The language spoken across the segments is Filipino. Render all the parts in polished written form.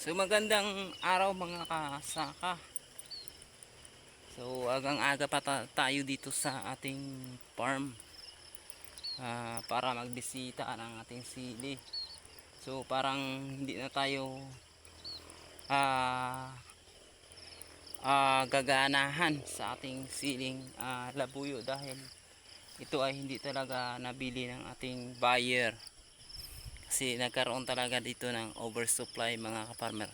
So magandang araw mga kasaka. So agang-aga pa tayo dito sa ating farm para magbisita ng ating sili. So parang hindi na tayo ah, gaganahan sa ating siling labuyo dahil ito ay hindi talaga nabili ng ating buyer. Kasi nagkaroon talaga dito ng oversupply mga kaparmer.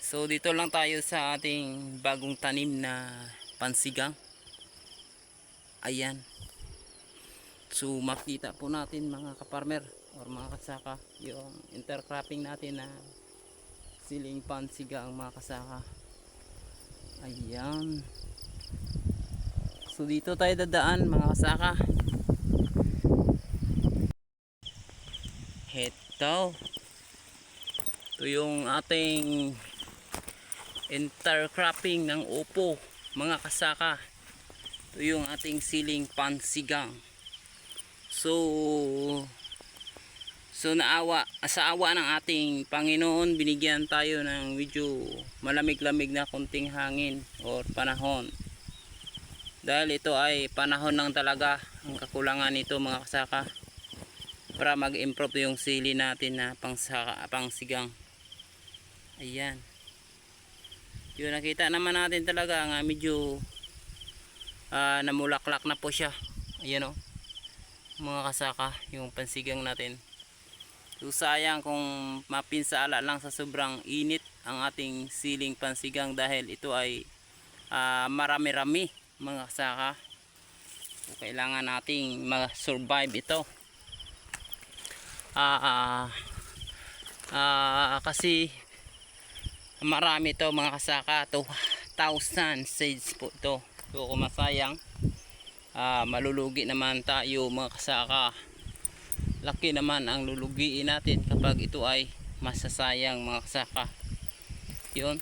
So dito lang tayo sa ating bagong tanim na pansigang. Ayan. So makita po natin mga kaparmer or mga kasaka yung intercropping natin na siling pansigang mga kasaka. Ayan. So dito tayo dadaan mga kasaka. Heto. Ito yung ating intercropping ng upo mga kasaka. Ito yung ating siling pansigang. So sa awa ng ating Panginoon, binigyan tayo ng medyo malamig-lamig na konting hangin or panahon. Dahil ito ay panahon lang talaga ang kakulangan nito mga kasaka para mag-improve yung sili natin na pangsigang. Ayan. Yung nakita naman natin talaga nga medyo namulaklak na po siya. Ayan o mga kasaka, yung pansigang natin. So sayang kung mapinsala lang sa sobrang init ang ating siling pansigang dahil ito ay marami-rami mga kasaka. So kailangan nating ma-survive ito. Kasi marami to mga kasaka, 2,000 seeds po ito. So kung masayang, malulugi naman tayo mga kasaka. Laki naman ang lulugiin natin kapag ito ay masasayang mga kasaka. Yun.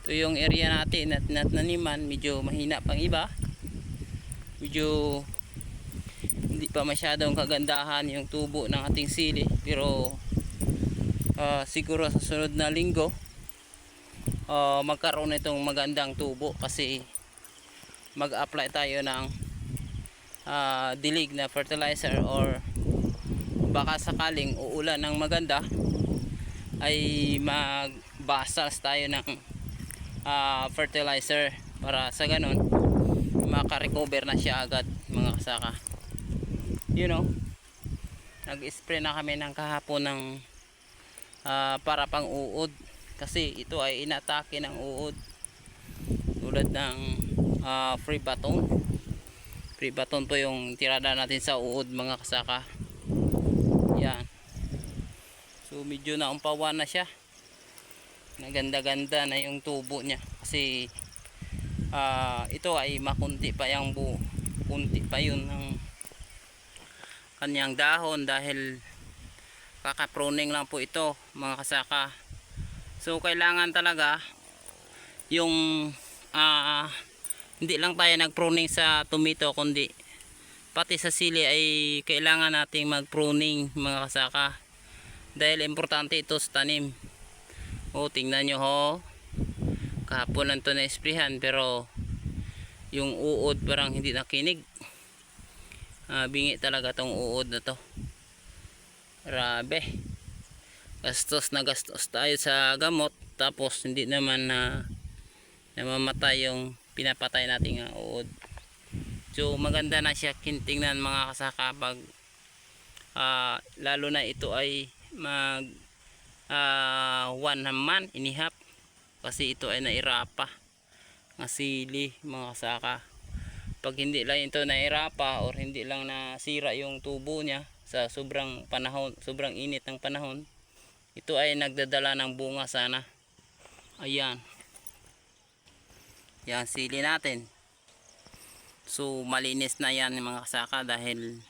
Ito yung area natin at nataniman, medyo mahina pang iba. Medyo hindi pa masyadong kagandahan yung tubo ng ating sili, pero siguro sa sunod na linggo magkaroon itong magandang tubo kasi mag-apply tayo ng dilig na fertilizer or baka sakaling uulan ng maganda ay magbasas tayo ng fertilizer para sa ganun makarecover na siya agad mga kasaka. You know, nag-spray na kami ng kahapon ng para pang uod kasi ito ay inatake ng uod tulad ng free baton po yung tirada natin sa uod mga kasaka. Yan. So medyo naumpawan na siya, naganda-ganda na yung tubo niya kasi ito ay makunti pa yung kunti pa yun ng kanyang dahon dahil kaka-pruning lang po ito mga kasaka. So kailangan talaga yung hindi lang tayo nag-pruning sa tomato kundi pati sa sili ay kailangan nating mag-pruning mga kasaka dahil importante ito sa tanim. Tingnan nyo ho, kahapon lang ito na-sprayhan pero yung uod parang hindi nakinig. Bingi talaga tong uod na to. Grabe, gastos na gastos tayo sa gamot tapos hindi naman namamatay yung pinapatay nating uod. So maganda na siya tingnan mga kasaka pag lalo na ito ay mag 1 month inihap kasi ito ay nairapa ng sili mga kasaka. Pag hindi lang ito nairapa or hindi lang nasira yung tubo niya sa sobrang panahon, sobrang init ng panahon, ito ay nagdadala ng bunga sana. Ayan. Yan sili natin. So malinis na yan mga kasaka dahil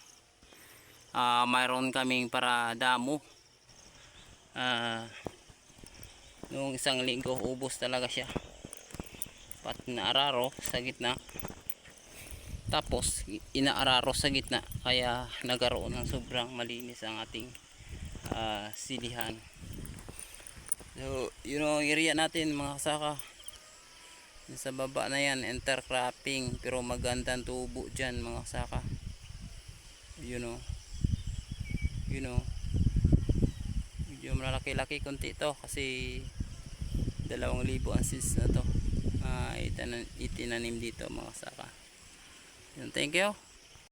mayroon kaming para damo. Noong isang linggo ubos talaga siya. Pati na araro sa gitna. Tapos inaararo sa gitna kaya nagkaroon ng sobrang malinis ang ating silihan. So, yun ang area natin mga kasaka. Yung sa baba na yan, intercropping. Pero magandang tubo dyan mga kasaka. Yun o. Yun o. Medyo malaki-laki konti to kasi 2,000 ang seeds na to. Itinanim dito mga kasaka. Yun, thank you.